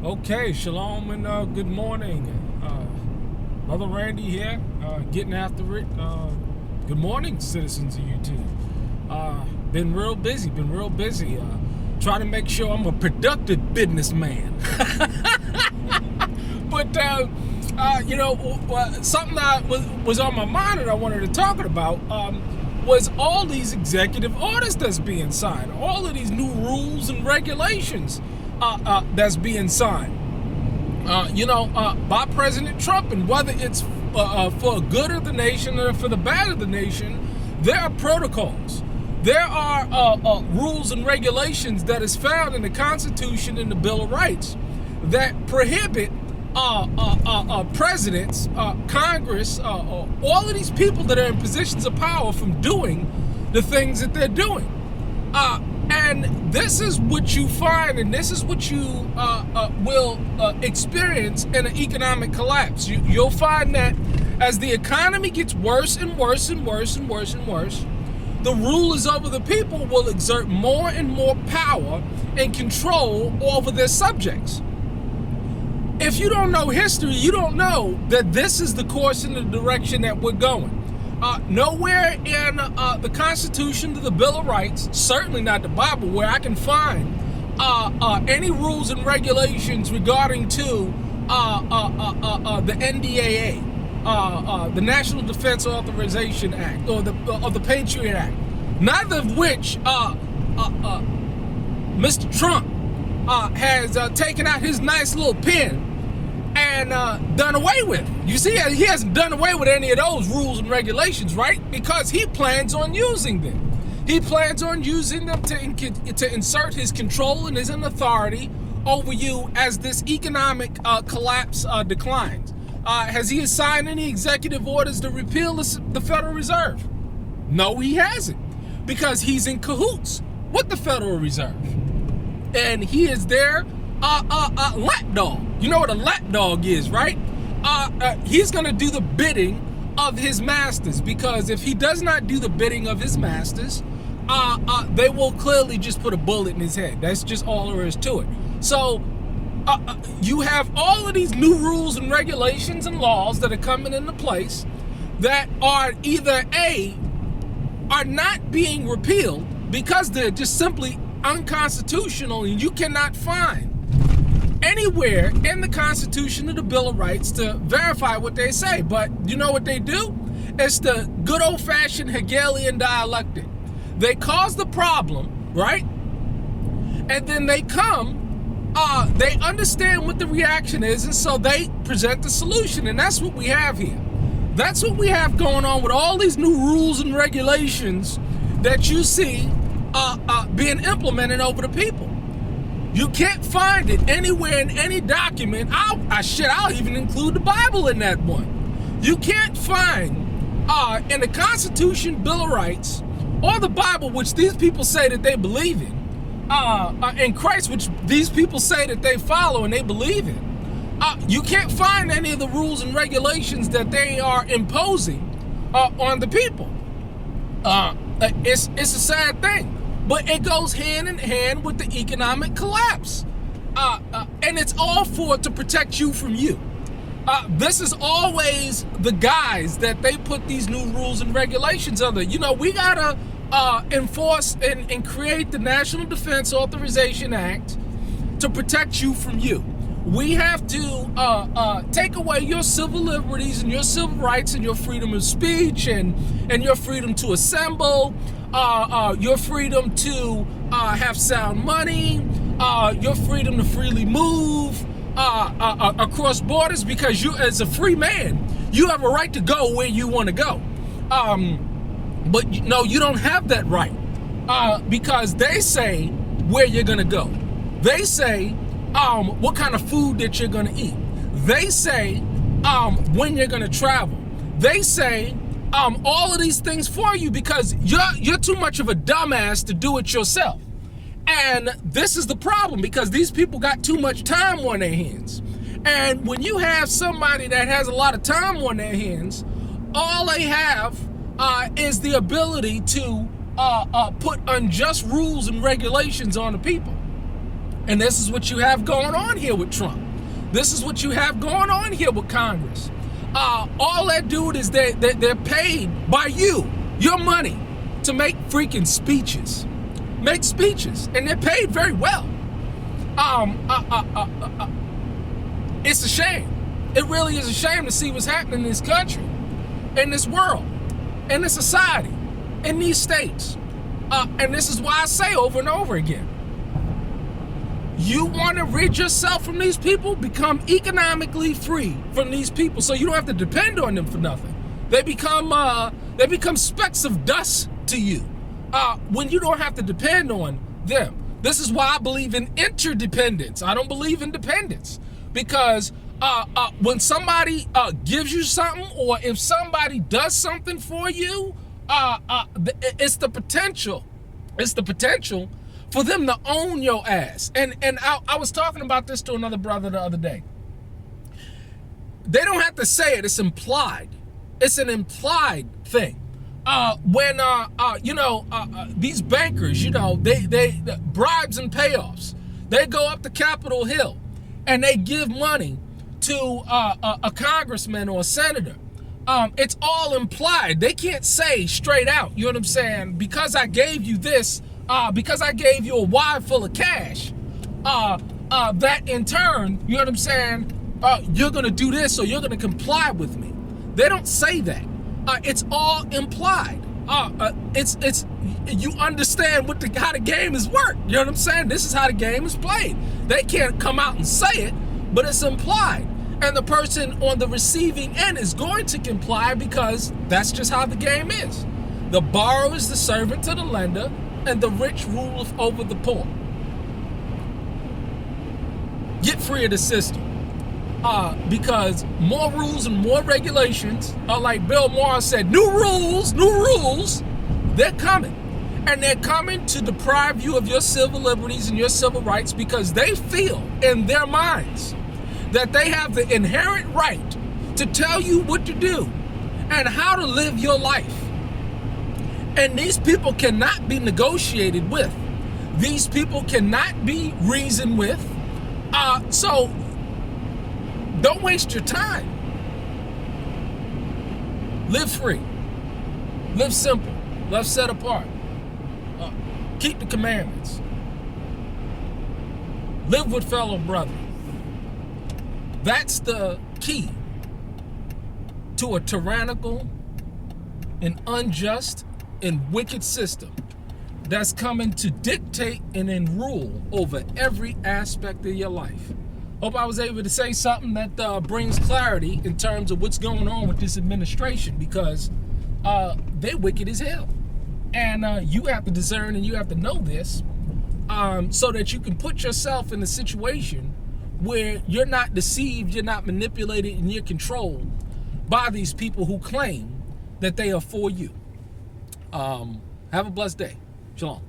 Okay, shalom and good morning. Brother Randy here, getting after it. Good morning, citizens of UT. Been real busy, trying to make sure I'm a productive businessman. But, something that was on my mind that I wanted to talk about was all these executive orders that's being signed, all of these new rules and regulations that's being signed, by President Trump. And whether it's for the good of the nation or for the bad of the nation, there are protocols. There are rules and regulations that is found in the Constitution and the Bill of Rights that prohibit presidents, Congress, all of these people that are in positions of power from doing the things that they're doing. And this is what you find, and this is what you will experience in an economic collapse. You'll find that as the economy gets worse and worse and worse and worse and worse, the rulers over the people will exert more and more power and control over their subjects. If you don't know history, you don't know that this is the course and the direction that we're going. Nowhere in the Constitution or the Bill of Rights, certainly not the Bible, where I can find any rules and regulations regarding to the NDAA, the National Defense Authorization Act, or the Patriot Act. Neither of which Mr. Trump has taken out his nice little pen and done away with. You see, he hasn't done away with any of those rules and regulations, right? Because he plans on using them. He plans on using them to insert his control and his authority over you as this economic collapse declines. Has he signed any executive orders to repeal the Federal Reserve? No, he hasn't, because he's in cahoots with the Federal Reserve, and he is their lapdog. You know what a lapdog is, right? He's going to do the bidding of his masters, because if he does not do the bidding of his masters, they will clearly just put a bullet in his head. That's just all there is to it. So you have all of these new rules and regulations and laws that are coming into place that are either are not being repealed because they're just simply unconstitutional, and you cannot find anywhere in the Constitution or the Bill of Rights to verify what they say. But you know what they do? It's the good old-fashioned Hegelian dialectic. They cause the problem, right? And then they come, they understand what the reaction is, and so they present the solution. And that's what we have here. That's what we have going on with all these new rules and regulations that you see being implemented over the people. You can't find it anywhere in any document. I'll even include the Bible in that one. You can't find in the Constitution, Bill of Rights, or the Bible, which these people say that they believe in Christ, which these people say that they follow and they believe in. You can't find any of the rules and regulations that they are imposing on the people. It's a sad thing. But it goes hand in hand with the economic collapse. And it's all to protect you from you. This is always the guise that they put these new rules and regulations under. You know, we gotta enforce and create the National Defense Authorization Act to protect you from you. We have to take away your civil liberties and your civil rights and your freedom of speech and your freedom to assemble, your freedom to have sound money, your freedom to freely move across borders, because you, as a free man, you have a right to go where you want to go. But no, you don't have that right, because they say where you're going to go. They say what kind of food that you're going to eat. They say when you're going to travel. They say all of these things for you, because you're too much of a dumbass to do it yourself. And this is the problem, because these people got too much time on their hands. And when you have somebody that has a lot of time on their hands, all they have is the ability to put unjust rules and regulations on the people. And this is what you have going on here with Trump. This is what you have going on here with Congress. All that dude is they're paid by your money, to make freaking speeches. Make speeches. And they're paid very well. It's a shame. It really is a shame to see what's happening in this country, in this world, in this society, in these states. And this is why I say over and over again, you want to rid yourself from these people? Become economically free from these people, so you don't have to depend on them for nothing. They become specks of dust to you when you don't have to depend on them. This is why I believe in interdependence. I don't believe in dependence, because when somebody gives you something, or if somebody does something for you, it's the potential for them to own your ass. And I was talking about this to another brother the other day. They don't have to say it, it's implied. It's an implied thing. When these bankers, they bribes and payoffs, they go up to Capitol Hill and they give money to a congressman or a senator. It's all implied. They can't say straight out, you know what I'm saying, because I gave you this, because I gave you a wad full of cash, that in turn, you know what I'm saying, you're gonna do this, or you're gonna comply with me. They don't say that. It's all implied. It's you understand how the game is worked. You know what I'm saying? This is how the game is played. They can't come out and say it, but it's implied. And the person on the receiving end is going to comply, because that's just how the game is. The borrower is the servant to the lender, and the rich ruleth over the poor. Get free of the system. Because more rules and more regulations are, like Bill Maher said, new rules, they're coming. And they're coming to deprive you of your civil liberties and your civil rights, because they feel in their minds that they have the inherent right to tell you what to do and how to live your life. And these people cannot be negotiated with. These people cannot be reasoned with. So don't waste your time. Live free. Live simple. Live set apart. Keep the commandments. Live with fellow brothers. That's the key to a tyrannical and unjust and wicked system that's coming to dictate and then rule over every aspect of your life. Hope I was able to say something that brings clarity in terms of what's going on with this administration, because they're wicked as hell. And you have to discern, and you have to know this, so that you can put yourself in a situation where you're not deceived, you're not manipulated, and you're controlled by these people who claim that they are for you. Have a blessed day. Shalom.